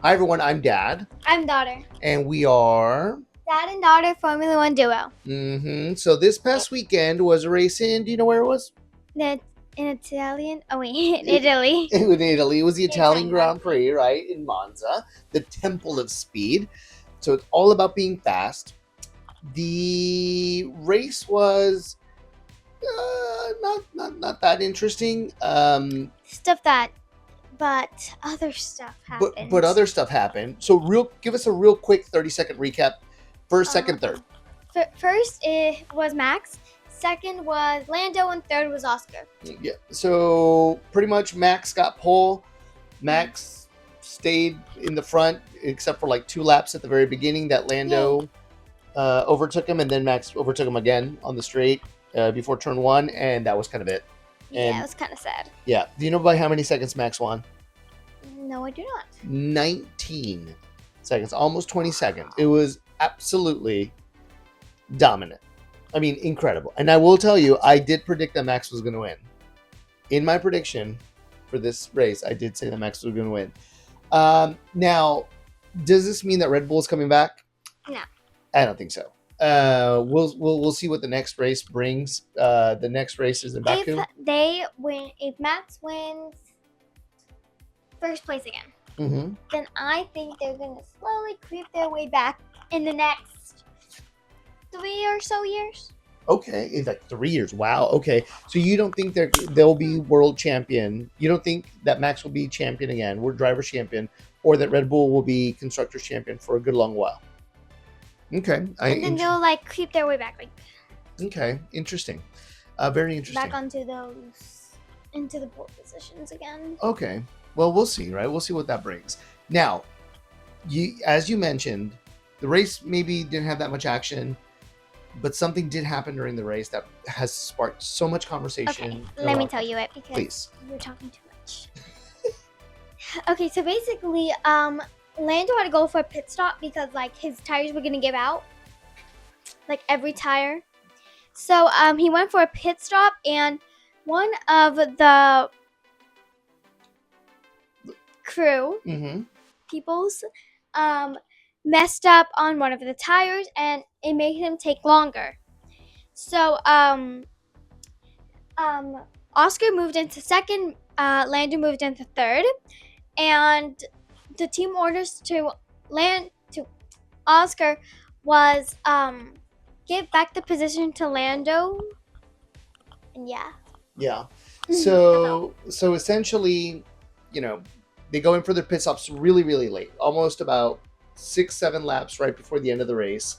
Hi everyone, I'm Dad, I'm daughter. and we are. Dad and daughter Formula One duo. So this past weekend was a race in. Do you know where it was? In Italian. Oh wait, in Italy. In Italy. It was the Italian Italian Grand Prix, right, in Monza, the Temple of Speed. So it's all about being fast. The race was not that interesting. But other stuff But happened. other stuff happened. So give us a real quick 30-second recap. First, second, third. First, it was Max. Second was Lando, and third was Oscar. Yeah. So pretty much Max got pole. Max stayed in the front except for like 2 laps at the very beginning that Lando overtook him, and then Max overtook him again on the straight before turn 1, and that was kind of it. Yeah, it was kind of sad. Yeah. Do you know by how many seconds Max won? No, I do not. 19 seconds, almost 20 seconds. It was absolutely dominant. I mean, incredible. And I will tell you, I did predict that Max was going to win. In my prediction for this race, I did say that Max was going to win. Now, does this mean that Red Bull is coming back? No. I don't think so. We'll see what the next race brings. The next race is in Baku. If Max wins first place again, then I think they're gonna slowly creep their way back in the next 3 or so years. Okay, it's like 3 years. Wow. Okay, so you don't think they'll be world champion? You don't think that Max will be champion again, world driver champion, or that Red Bull will be constructors champion for a good long while? Okay, and then they'll like creep their way back, like. Okay, interesting. Very interesting. Back into the pole positions again. Okay, well, we'll see, right? We'll see what that brings. Now, as you mentioned, the race maybe didn't have that much action, but something did happen during the race that has sparked so much conversation. Okay, let me tell you it because you're talking too much. Okay, so basically, Lando had to go for a pit stop because like his tires were gonna give out, like every tire. So he went for a pit stop, and one of the crew peoples messed up on one of the tires, and it made him take longer. So Oscar moved into second, Lando moved into third, and the team orders to Oscar was give back the position to Lando, and yeah. So essentially, they go in for their pit stops really, really late, almost about 6-7 laps right before the end of the race.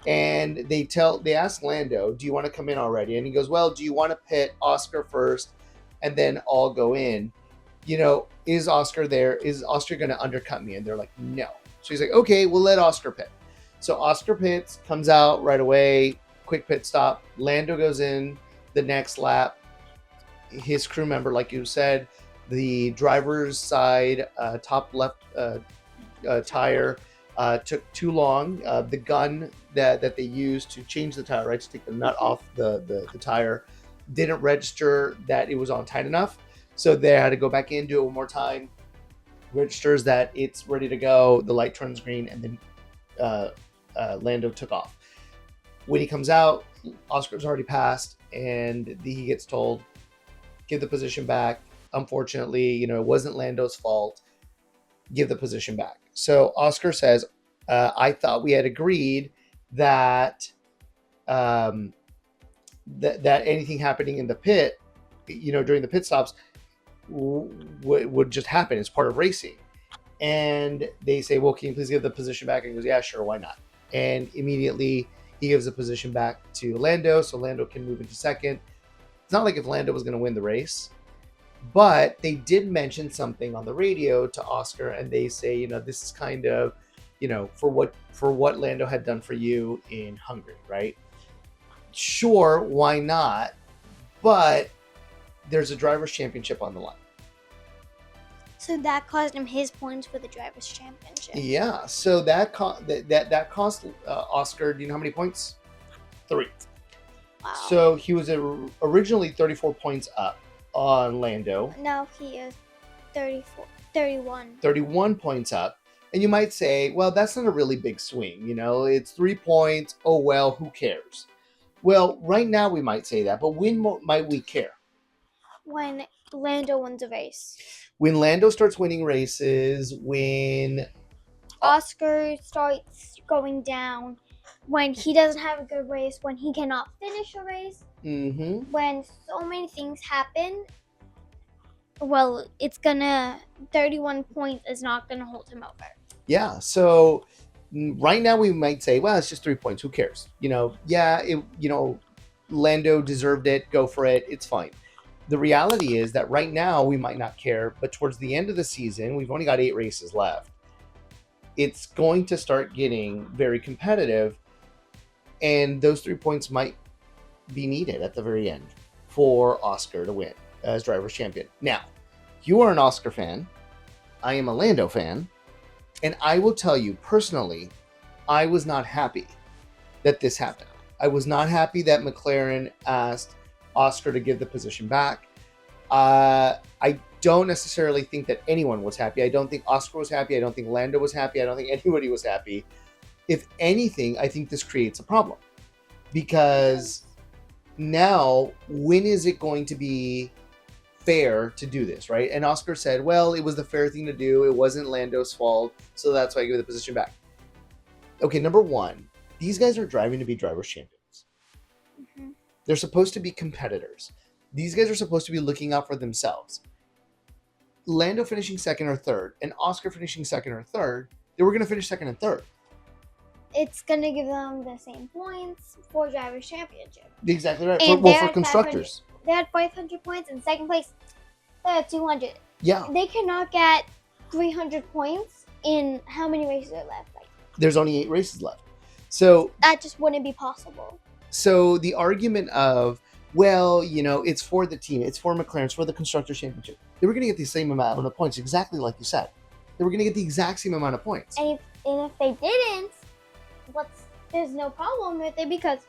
And they ask Lando, do you want to come in already? And he goes, well, do you want to pit Oscar first and then all go in? Is Oscar there? Is Oscar going to undercut me? And they're like, no. So he's like, okay, we'll let Oscar pit. So Oscar pits, comes out right away, quick pit stop. Lando goes in the next lap. His crew member, like you said, the driver's side top left tire took too long. The gun that they used to change the tire, right, to take the nut off the tire, didn't register that it was on tight enough. So they had to go back in, do it one more time. Registers that it's ready to go. The light turns green, and then Lando took off. When he comes out, Oscar's already passed, and he gets told, give the position back. Unfortunately, it wasn't Lando's fault. Give the position back. So Oscar says, I thought we had agreed that that anything happening in the pit, during the pit stops would just happen. It's part of racing. And they say, well, can you please give the position back? And he goes, yeah, sure, why not? And immediately he gives the position back to Lando, so Lando can move into second. It's not like if Lando was going to win the race, but they did mention something on the radio to Oscar, and they say, this is kind of, for what Lando had done for you in Hungary, right? Sure, why not? But there's a driver's championship on the line. So that cost him his points for the drivers' championship. Yeah, so that cost Oscar. Do you know how many points? 3. Wow. So he was originally 34 points up on Lando. Now he is 31. 31 points up. And you might say, well, that's not a really big swing. It's 3 points. Oh, well, who cares? Well, right now we might say that, but when might we care? When Lando wins a race. When Lando starts winning races, when Oscar starts going down, when he doesn't have a good race, when he cannot finish a race, when so many things happen, well, 31 points is not gonna hold him over. Yeah, so right now we might say, well, it's just 3 points. Who cares? Lando deserved it. Go for it. It's fine. The reality is that right now we might not care, but towards the end of the season, we've only got 8 races left. It's going to start getting very competitive, and those 3 points might be needed at the very end for Oscar to win as driver's champion. Now, you are an Oscar fan. I am a Lando fan. And I will tell you personally, I was not happy that this happened. I was not happy that McLaren asked Oscar to give the position back. I don't necessarily think that anyone was happy. I don't think Oscar was happy. I don't think Lando was happy. I don't think anybody was happy. If anything, I think this creates a problem. Because now, when is it going to be fair to do this, right? And Oscar said, well, it was the fair thing to do. It wasn't Lando's fault, so that's why I gave the position back. Okay, number one, these guys are driving to be drivers' champions. They're supposed to be competitors. These guys are supposed to be looking out for themselves. Lando finishing second or third and Oscar finishing second or third, they were going to finish second and third. It's going to give them the same points for drivers' championship. Exactly right. And for constructors. They had 500 points in second place. They had 200. Yeah. They cannot get 300 points in how many races are left? There's only 8 races left. So that just wouldn't be possible. So the argument of, well, it's for the team, it's for McLaren, it's for the Constructors' Championship. They were going to get the same amount of points, exactly like you said. They were going to get the exact same amount of points. And if they didn't, there's no problem with it because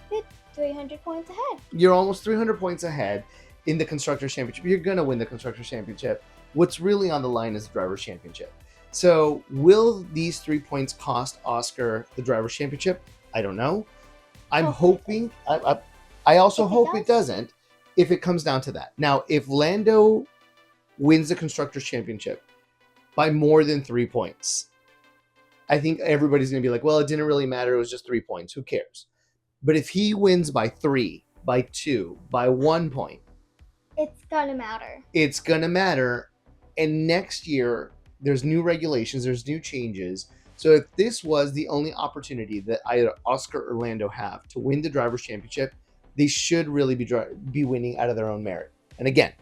they're 300 points ahead. You're almost 300 points ahead in the Constructors' Championship. You're going to win the Constructors' Championship. What's really on the line is the Drivers' Championship. So will these 3 points cost Oscar the Drivers' Championship? I don't know. I'm hoping. I also hope it doesn't if it comes down to that. Now, if Lando wins the Constructors' Championship by more than 3 points, I think everybody's going to be like, well, it didn't really matter. It was just 3 points. Who cares? But if he wins by 3, by 2, by 1 point, it's going to matter. It's going to matter. And next year, there's new regulations, there's new changes. So if this was the only opportunity that either Oscar or Lando have to win the Drivers' Championship, they should really be winning out of their own merit. And again,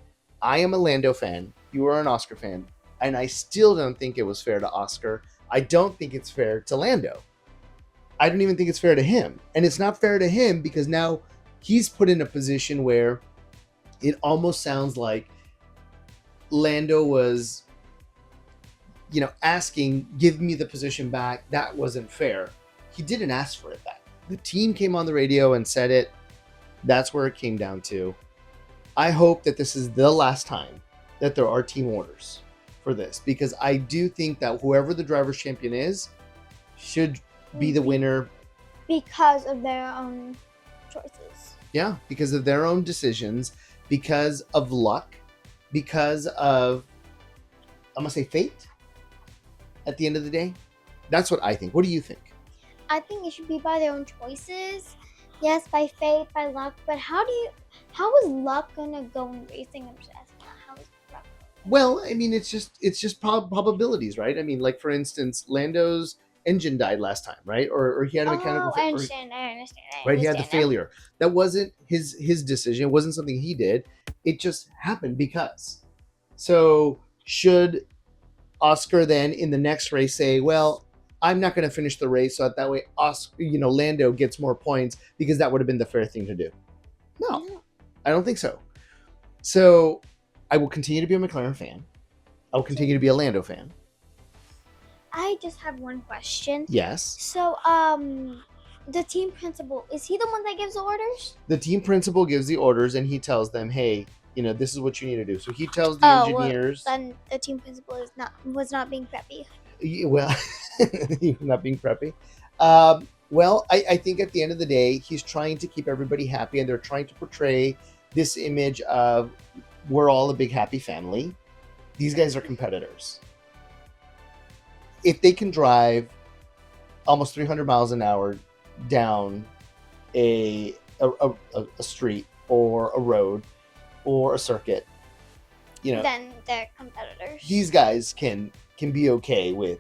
I am a Lando fan. You are an Oscar fan. And I still don't think it was fair to Oscar. I don't think it's fair to Lando. I don't even think it's fair to him. And it's not fair to him because now he's put in a position where it almost sounds like Lando was, asking, give me the position back. That wasn't fair. He didn't ask for it back. The team came on the radio and said it. That's where it came down to. I hope that this is the last time that there are team orders for this, because I do think that whoever the driver's champion is should be the winner because of their own choices. Yeah, because of their own decisions, because of luck, because of, I'm going to say fate at the end of the day. That's what I think. What do you think? I think it should be by their own choices. Yes, by fate, by luck, but how is luck going to go in racing? I'm just asking how is luck? Well, I mean, it's just probabilities, right? I mean, like for instance, Lando's engine died last time, right? Or he had a mechanical I understand. Right, he had the failure. That wasn't his decision. It wasn't something he did. It just happened because. So should Oscar then in the next race say, well, I'm not going to finish the race, so that way Lando gets more points, because that would have been the fair thing to do? No, I don't think so. So I will continue to be a McLaren fan. I will continue to be a Lando fan. I just have one question. Yes. So, the team principal, is he the one that gives the orders? The team principal gives the orders, and he tells them, hey, this is what you need to do. So he tells the engineers. Well, then the team principal was not being preppy. Well, you're not being preppy. Well, I think at the end of the day, he's trying to keep everybody happy, and they're trying to portray this image of we're all a big happy family. These guys are competitors. If they can drive almost 300 miles an hour down a street or a road or a circuit, Then they're competitors. these guys can be okay with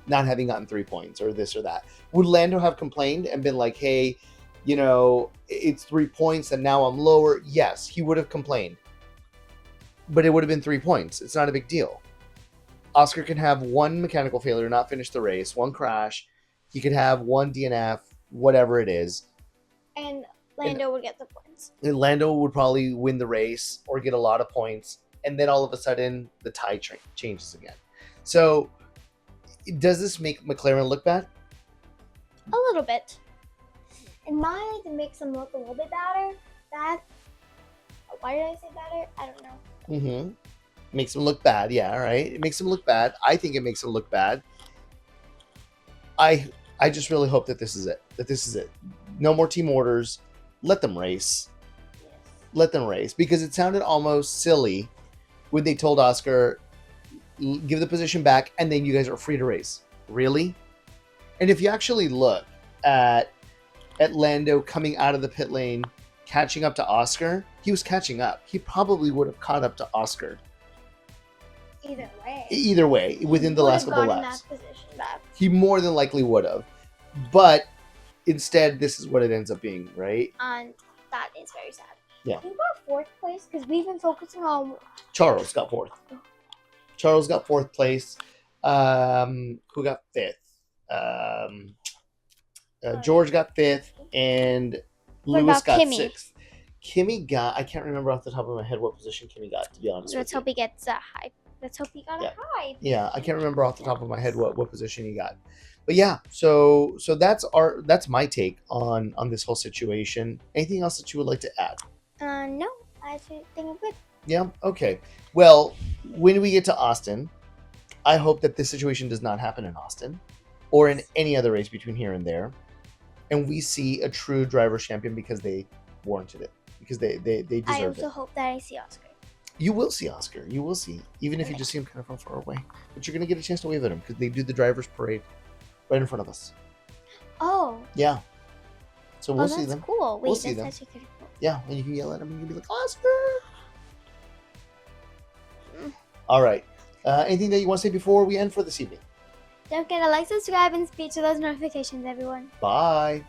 not having gotten 3 points or this or that. Would Lando have complained and been like, hey, it's 3 points and now I'm lower? Yes, he would have complained. But it would have been 3 points. It's not a big deal. Oscar can have one mechanical failure, not finish the race, one crash. He could have one DNF, whatever it is. And Lando would get the points. And Lando would probably win the race or get a lot of points. And then all of a sudden, the tie changes again. So, does this make McLaren look bad? A little bit. In my eyes, it makes them look a little bit better. Why did I say better? I don't know. Mm-hmm. Makes them look bad, yeah, right? It makes them look bad. I think it makes them look bad. I just really hope that this is it. No more team orders. Let them race. Yes. Let them race. Because it sounded almost silly when they told Oscar, give the position back, and then you guys are free to race. Really? And if you actually look at Lando coming out of the pit lane, catching up to Oscar, he was catching up. He probably would have caught up to Oscar. Either way, within the last couple of laps. That position back. He more than likely would have. But instead, this is what it ends up being, right? And that is very sad. Yeah. Who got fourth place? Because we've been focusing on... Charles got fourth. Charles got fourth place. Who got fifth? George got fifth, and Lewis got Kimi? sixth. Kimi got, I can't remember off the top of my head what position Kimi got, to be honest Let's hope he gets a high. Let's hope he got a high. Yeah, I can't remember off the top of my head what position he got. But yeah, so that's my take on this whole situation. Anything else that you would like to add? No, I think I'm good. Yeah, okay. Well, when we get to Austin, I hope that this situation does not happen in Austin or in any other race between here and there. And we see a true driver's champion because they warranted it, because they deserved I it. also hope that I see Oscar. You will see Oscar. You will see, even if you just see him kind of from far away. But you're going to get a chance to wave at him because they do the driver's parade right in front of us. Oh. Yeah. So we'll see that's them. Cool. Wait, We'll see that's them. actually pretty cool. Yeah, and you can yell at him and you can be like, Oscar! Mm. All right. Anything that you want to say before we end for this evening? Don't forget to like, subscribe, and speak to those notifications, everyone. Bye.